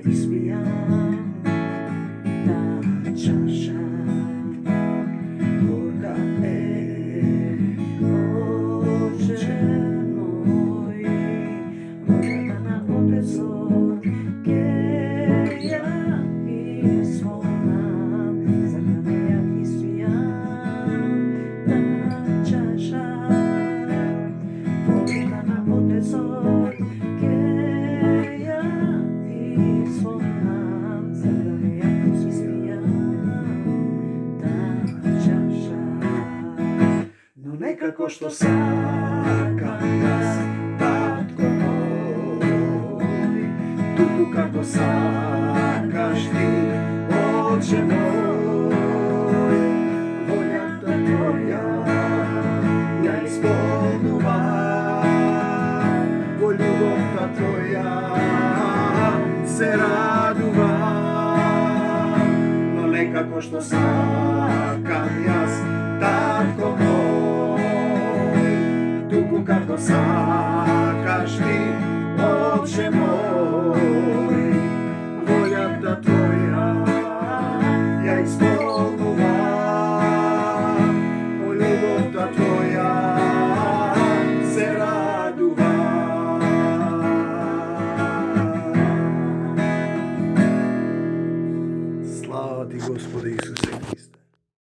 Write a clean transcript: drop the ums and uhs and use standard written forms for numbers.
ispijam ta čaša gorka, Oče moj, voda na otecot, keja i svona, zrna ja ispijam ta čaša, voda na otecot, keja i svona, zrna ja ispijam ta čaša. No nekako što sakam jas, tatko moj, tuku kako sakaš ti, Oče moj, volja ta tvoja, ja ispunuvam, po ljubov ta tvoja, se raduvam. No nekako što sakam jas, tatko moj, tuku kako sakaš ti, Oče moj, volja ta tvoja, ja ispunuvam, o ljubov ta tvoja, se raduvam. Slava ti, Gospode Isuse Hriste.